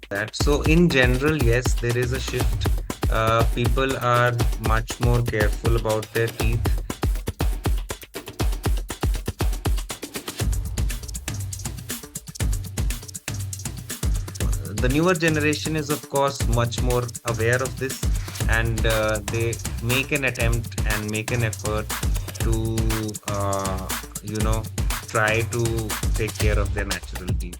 that. So in general, yes, there is a shift. People are much more careful about their teeth. The newer generation is, of course, much more aware of this, and they make an attempt and make an effort to, you know, try to take care of their natural teeth.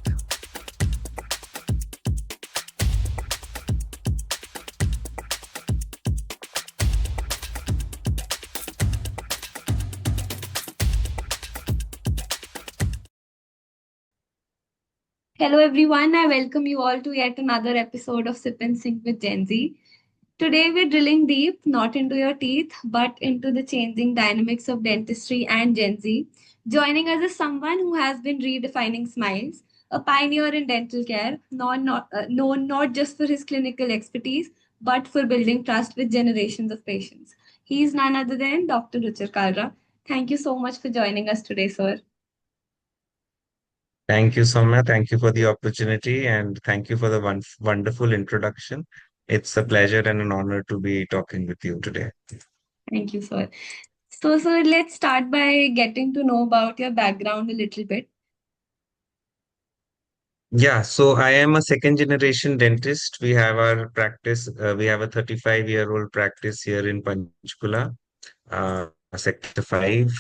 Hello, everyone. I welcome you all to yet another episode of Sip and Sync with Gen Z. Today, we're drilling deep, not into your teeth, but into the changing dynamics of dentistry and Gen Z. Joining us is someone who has been redefining smiles, a pioneer in dental care, known not just for his clinical expertise, but for building trust with generations of patients. He is none other than Dr. Ruchir Kalra. Thank you so much for joining us today, sir. Thank you, Soumya. Thank you for the opportunity and thank you for the wonderful introduction. It's a pleasure and an honor to be talking with you today. Thank you, sir. So, let's start by getting to know about your background a little bit. Yeah, so I am a second generation dentist. We have our practice, we have a 35-year-old practice here in Panchkula, Sector 5.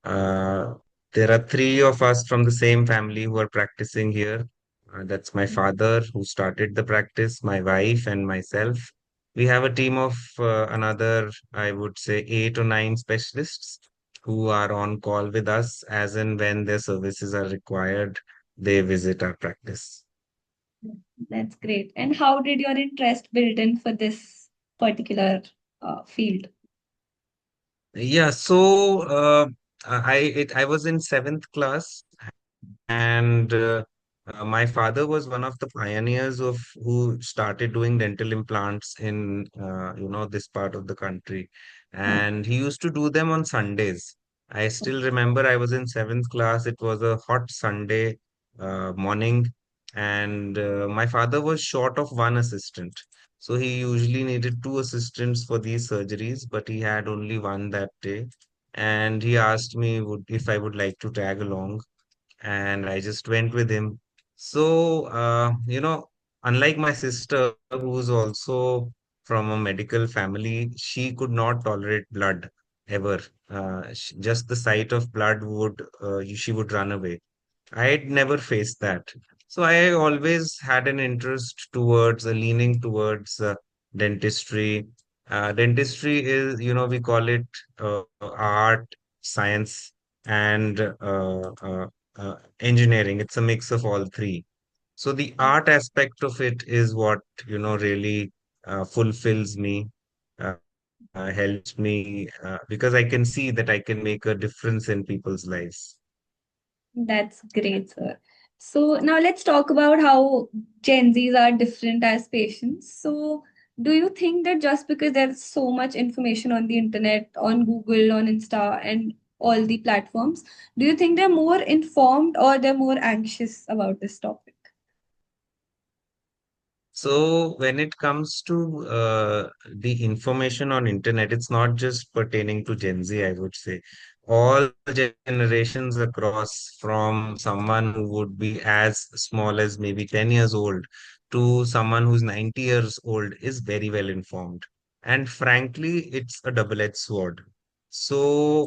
Uh, there are three of us from the same family who are practicing here. That's my father who started the practice, my wife, and myself. We have a team of another, I would say, 8 or 9 specialists who are on call with us as and when their services are required, they visit our practice. That's great. And how did your interest build in for this particular field? Yeah, so I was in seventh class, and my father was one of the pioneers of who started doing dental implants in this part of the country, Hmm. and he used to do them on Sundays. I still remember I was in seventh class. It was a hot Sunday morning, and my father was short of one assistant. So he usually needed two assistants for these surgeries, but he had only one that day. And he asked me if I would like to tag along, and I just went with him. So, unlike my sister, who's also from a medical family, she could not tolerate blood ever. Just the sight of blood she would run away. I had never faced that. So I always had an interest towards, a leaning towards dentistry. Dentistry is, we call it art, science, and engineering. It's a mix of all three. So the art aspect of it is what, really fulfills me, helps me, because I can see that I can make a difference in people's lives. That's great, sir. So now let's talk about how Gen Zs are different as patients. So do you think that just because there's so much information on the internet, on Google, on Insta, and all the platforms, do you think they're more informed or they're more anxious about this topic? So when it comes to the information on internet, it's not just pertaining to Gen Z, I would say. All generations across, from someone who would be as small as maybe 10 years old to someone who's 90 years old, is very well informed. And frankly, it's a double-edged sword. So,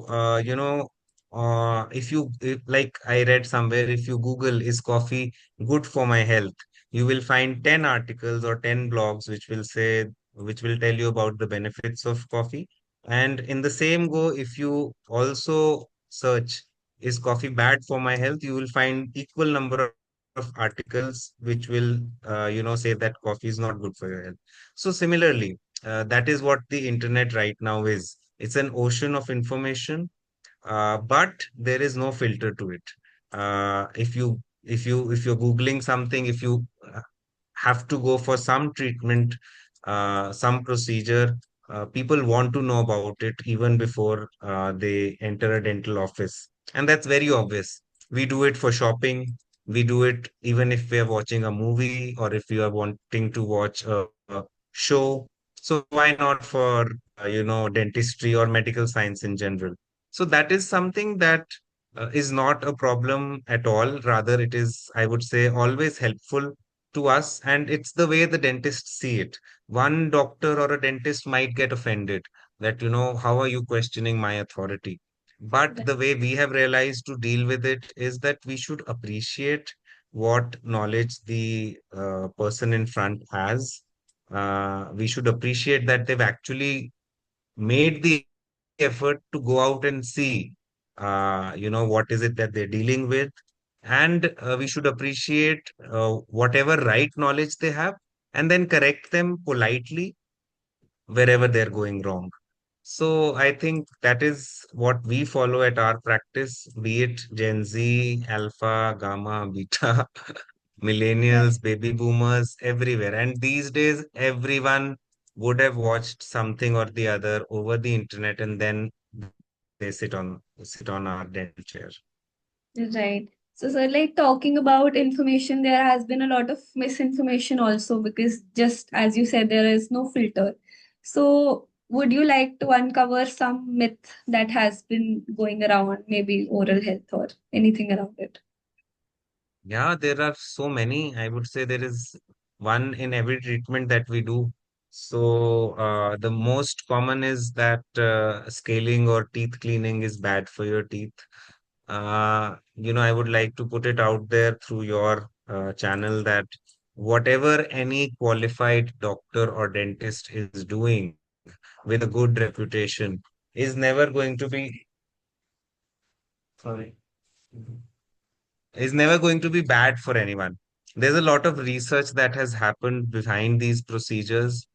like I read somewhere, if you Google, is coffee good for my health? You will find 10 articles or 10 blogs which will tell you about the benefits of coffee. And in the same go, if you also search, is coffee bad for my health? You will find equal number of articles which will, say that coffee is not good for your health. So similarly, that is what the internet right now is. It's an ocean of information, but there is no filter to it. If you're googling something, if you have to go for some treatment, some procedure, people want to know about it even before they enter a dental office, and that's very obvious. We do it for shopping, We do it even if we are watching a movie or if you are wanting to watch a show. So why not for, dentistry or medical science in general? So that is something that is not a problem at all. Rather, it is, I would say, always helpful to us. And it's the way the dentists see it. One doctor or a dentist might get offended that, how are you questioning my authority? But the way we have realized to deal with it is that we should appreciate what knowledge the person in front has. We should appreciate that they've actually made the effort to go out and see, what is it that they're dealing with. And we should appreciate whatever right knowledge they have and then correct them politely wherever they're going wrong. So I think that is what we follow at our practice, be it Gen Z, Alpha, Gamma, Beta, Right. millennials, baby boomers, everywhere. And these days, everyone would have watched something or the other over the internet, and then they sit on our dental chair. Right. So, sir, like talking about information, there has been a lot of misinformation also because just as you said, there is no filter. So, would you like to uncover some myth that has been going around, maybe oral health or anything around it? Yeah, there are so many. I would say there is one in every treatment that we do. So, the most common is that scaling or teeth cleaning is bad for your teeth. I would like to put it out there through your channel that whatever any qualified doctor or dentist is doing with a good reputation is never going to be, sorry, is never going to be bad for anyone. There's a lot of research that has happened behind these procedures.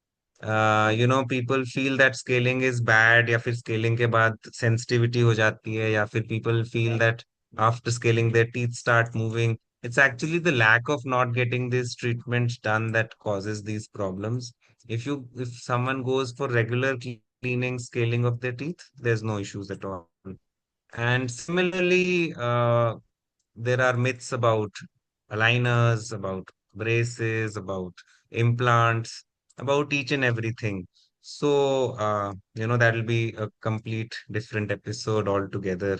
People feel that scaling is bad, या फिर scaling के बाद sensitivity हो जाती है, या फिर people feel that after scaling their teeth start moving. It's actually the lack of not getting these treatments done that causes these problems. If someone goes for regular cleaning, scaling of their teeth, there's no issues at all. And similarly, there are myths about aligners, about braces, about implants, about each and everything. So, that'll be a complete different episode altogether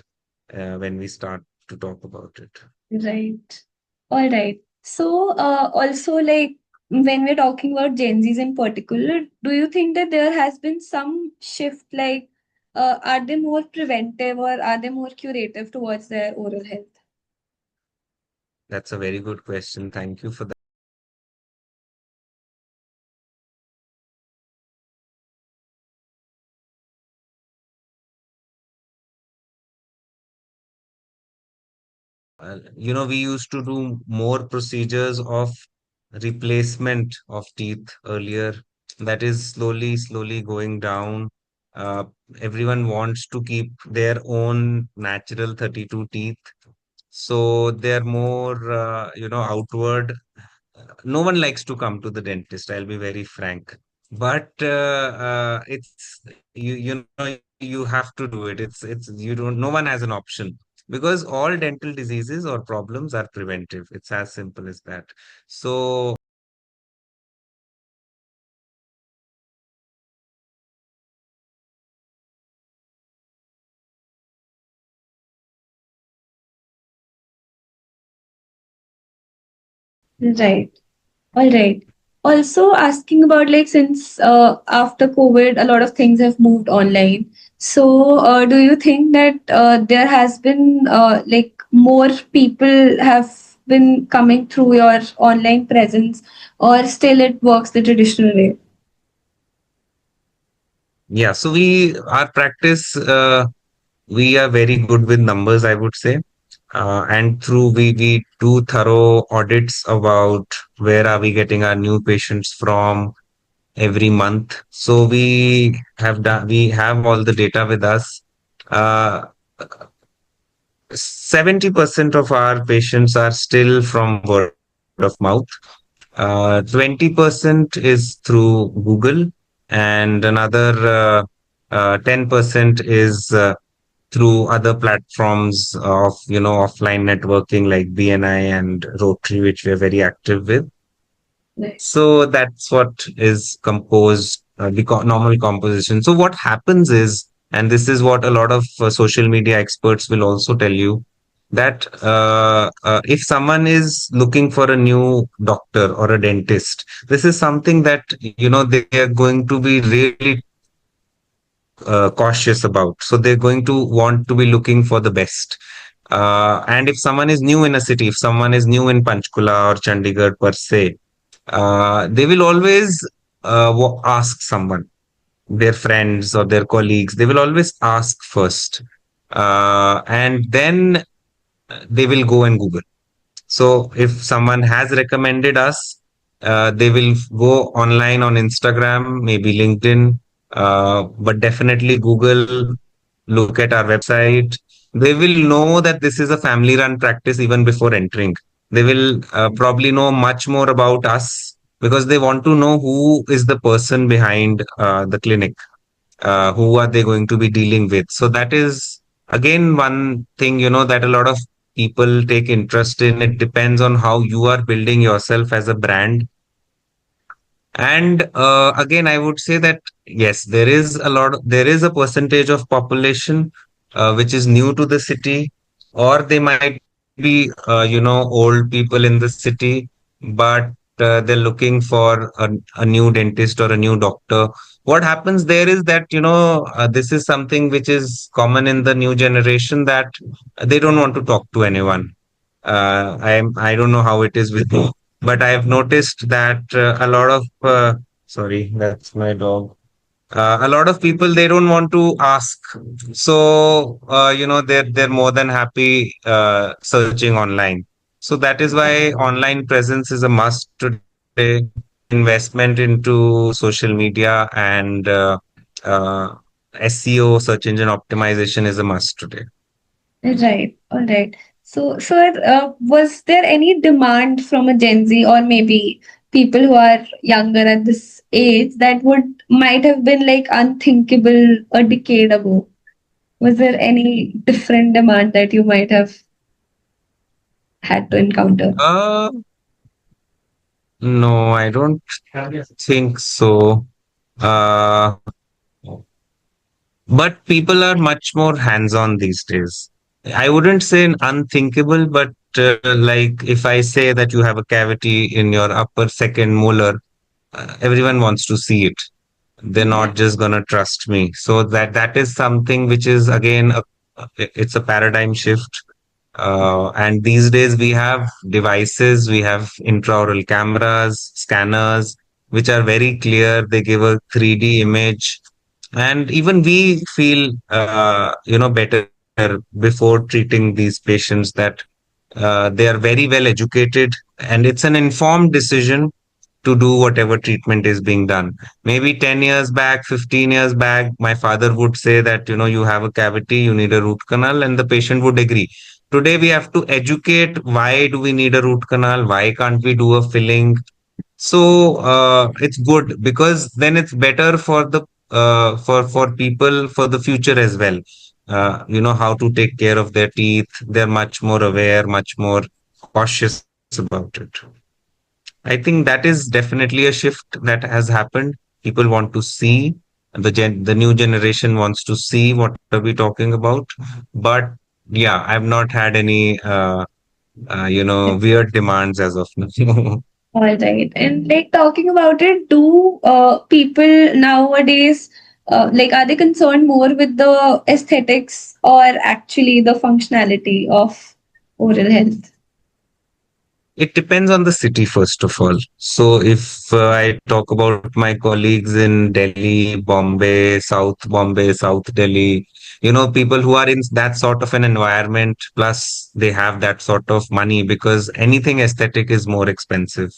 when we start to talk about it. Right. All right. So, also, like, when we're talking about Gen Zs in particular, do you think that there has been some shift? Like, are they more preventive or are they more curative towards their oral health? That's a very good question. Thank you for that. We used to do more procedures of replacement of teeth earlier. That is slowly going down. Uh, Everyone wants to keep their own natural 32 teeth. So they're more, outward. No one likes to come to the dentist, I'll be very frank. But it's you have to do it. It's you don't. No one has an option because all dental diseases or problems are preventive. It's as simple as that. So Right. All right. Also asking about like since after COVID, a lot of things have moved online. So do you think that there has been like more people have been coming through your online presence, or still it works the traditional way? yeah, so we our practice. We are very good with numbers, I would say. And through we do thorough audits about where are we getting our new patients from every month. So we have all the data with us. Uh, 70% of our patients are still from word of mouth. 20% is through Google, and another 10% is through other platforms of, offline networking like BNI and Rotary, which we are very active with. Right. So that's what is composed, the normal composition. So what happens is, and this is what a lot of social media experts will also tell you, that if someone is looking for a new doctor or a dentist, this is something that, they are going to be really cautious about. So they're going to want to be looking for the best. And if someone is new in a city, if someone is new in Panchkula or Chandigarh per se, they will always ask someone, their friends or their colleagues. They will always ask first, and then they will go and Google. So if someone has recommended us, they will go online on Instagram, maybe LinkedIn, but definitely Google, look at our website. They will know that this is a family run practice even before entering. They will probably know much more about us because they want to know who is the person behind the clinic, who are they going to be dealing with. So that is again one thing, that a lot of people take interest in. It depends on how you are building yourself as a brand. And again, I would say that yes, there is a percentage of population which is new to the city, or they might be, old people in the city, but they're looking for a new dentist or a new doctor. What happens there is that, this is something which is common in the new generation, that they don't want to talk to anyone. I don't know how it is with you, but I've noticed that a lot of sorry, that's my dog. A lot of people, they don't want to ask, so they're more than happy searching online. So that is why online presence is a must today. Investment into social media and uh, SEO, search engine optimization, is a must today. Right. All right. So, was there any demand from a Gen Z or maybe people who are younger at this age that would might have been like unthinkable a decade ago? Was there any different demand that you might have had to encounter? uh no, I don't think so. uh But people are much more hands-on these days. I wouldn't say unthinkable, but like if I say that you have a cavity in your upper second molar, everyone wants to see it. They're Yeah. not just gonna trust me. So that is something which is again it's a paradigm shift. And these days we have devices, we have intraoral cameras, scanners, which are very clear. They give a 3D image, and even we feel better before treating these patients, that they are very well educated, and it's an informed decision to do whatever treatment is being done. Maybe 10 years back, 15 years back, my father would say that, you have a cavity, you need a root canal, and the patient would agree. Today, we have to educate, why do we need a root canal? Why can't we do a filling? So it's good, because then it's better for the for people for the future as well. How to take care of their teeth. They're much more aware, much more cautious about it. I think that is definitely a shift that has happened. People want to see, the new generation wants to see what are we talking about. But yeah, I've not had any weird demands as of now. All right. And like talking about it, do people nowadays like are they concerned more with the aesthetics or actually the functionality of oral health? It depends on the city, first of all. So, if I talk about my colleagues in Delhi, Bombay, South Delhi, people who are in that sort of an environment, plus they have that sort of money, because anything aesthetic is more expensive.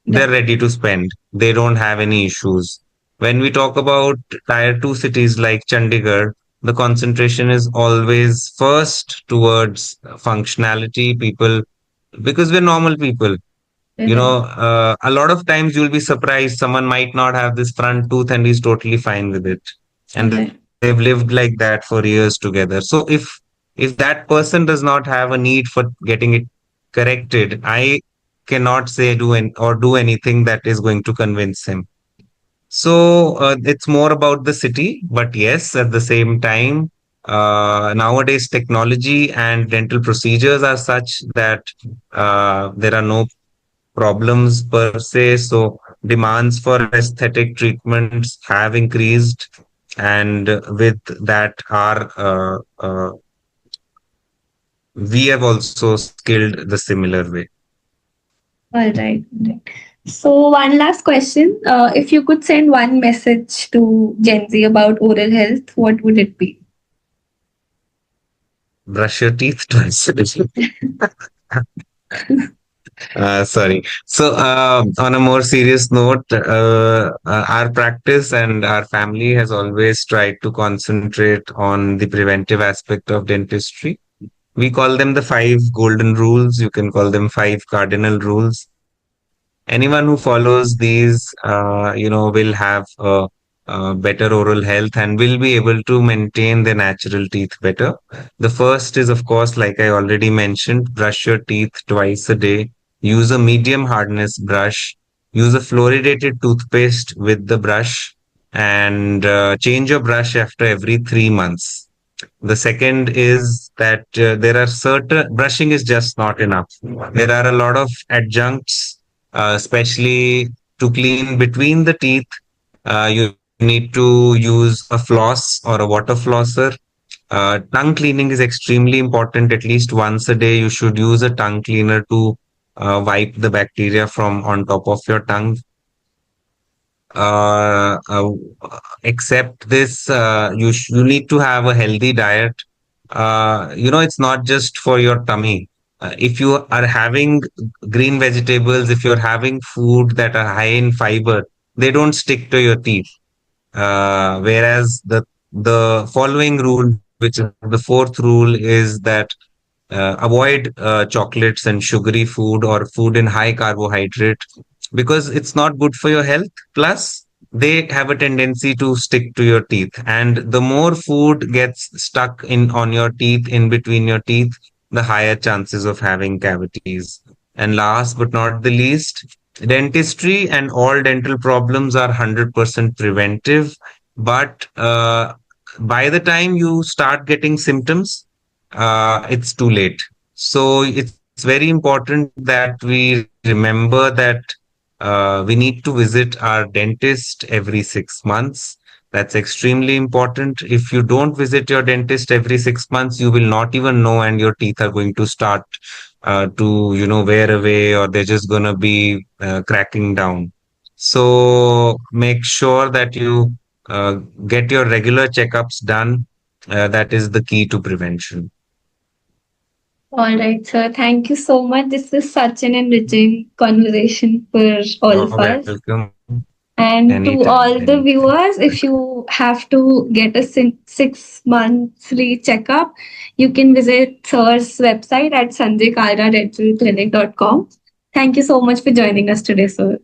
They're Yeah. ready to spend. They don't have any issues. When we talk about tier two cities like Chandigarh, the concentration is always first towards functionality. People, because we're normal people, Right. a lot of times you'll be surprised, someone might not have this front tooth and he's totally fine with it. And Right. they've lived like that for years together. So if that person does not have a need for getting it corrected, I cannot say do anything that is going to convince him. So it's more about the city, but yes, at the same time, nowadays technology and dental procedures are such that there are no problems per se. So demands for aesthetic treatments have increased, and with that, our we have also skilled the similar way. All right. All right. So, one last question. If you could send one message to Gen Z about oral health, what would it be? Brush your teeth twice a day. Sorry. So, on a more serious note, our practice and our family has always tried to concentrate on the preventive aspect of dentistry. We call them the five golden rules. You can call them five cardinal rules. Anyone who follows these, will have better oral health and will be able to maintain their natural teeth better. The first is, of course, like I already mentioned, brush your teeth twice a day. Use a medium hardness brush. Use a fluoridated toothpaste with the brush, and change your brush after every 3 months. The second is that there are certain brushing is just not enough. There are a lot of adjuncts, especially to clean between the teeth. You need to use a floss or a water flosser. Tongue cleaning is extremely important. At least once a day, you should use a tongue cleaner to wipe the bacteria from on top of your tongue. uh, uh, Except this, you need to have a healthy diet. It's not just for your tummy. If you are having green vegetables, if you're having food that are high in fiber, they don't stick to your teeth. Whereas the following rule, which is the fourth rule, is that avoid chocolates and sugary food or food in high carbohydrate, because it's not good for your health. Plus, they have a tendency to stick to your teeth, and the more food gets stuck in on your teeth, in between your teeth, the higher chances of having cavities. And last but not the least, dentistry and all dental problems are 100% preventive, but by the time you start getting symptoms, it's too late. So it's very important that we remember that we need to visit our dentist every 6 months. That's extremely important. If you don't visit your dentist every 6 months, you will not even know, and your teeth are going to start to, wear away, or they're just going to be cracking down. So make sure that you uh, get your regular checkups done. That is the key to prevention. All right, sir. Thank you so much. This is such an enriching conversation for all You're of us. welcome. And to Anytime, all the anytime. viewers, if you have to get a 6 monthly checkup, you can visit Sir's website at sanjaykalradentalclinic.com. Thank you so much for joining us today, sir.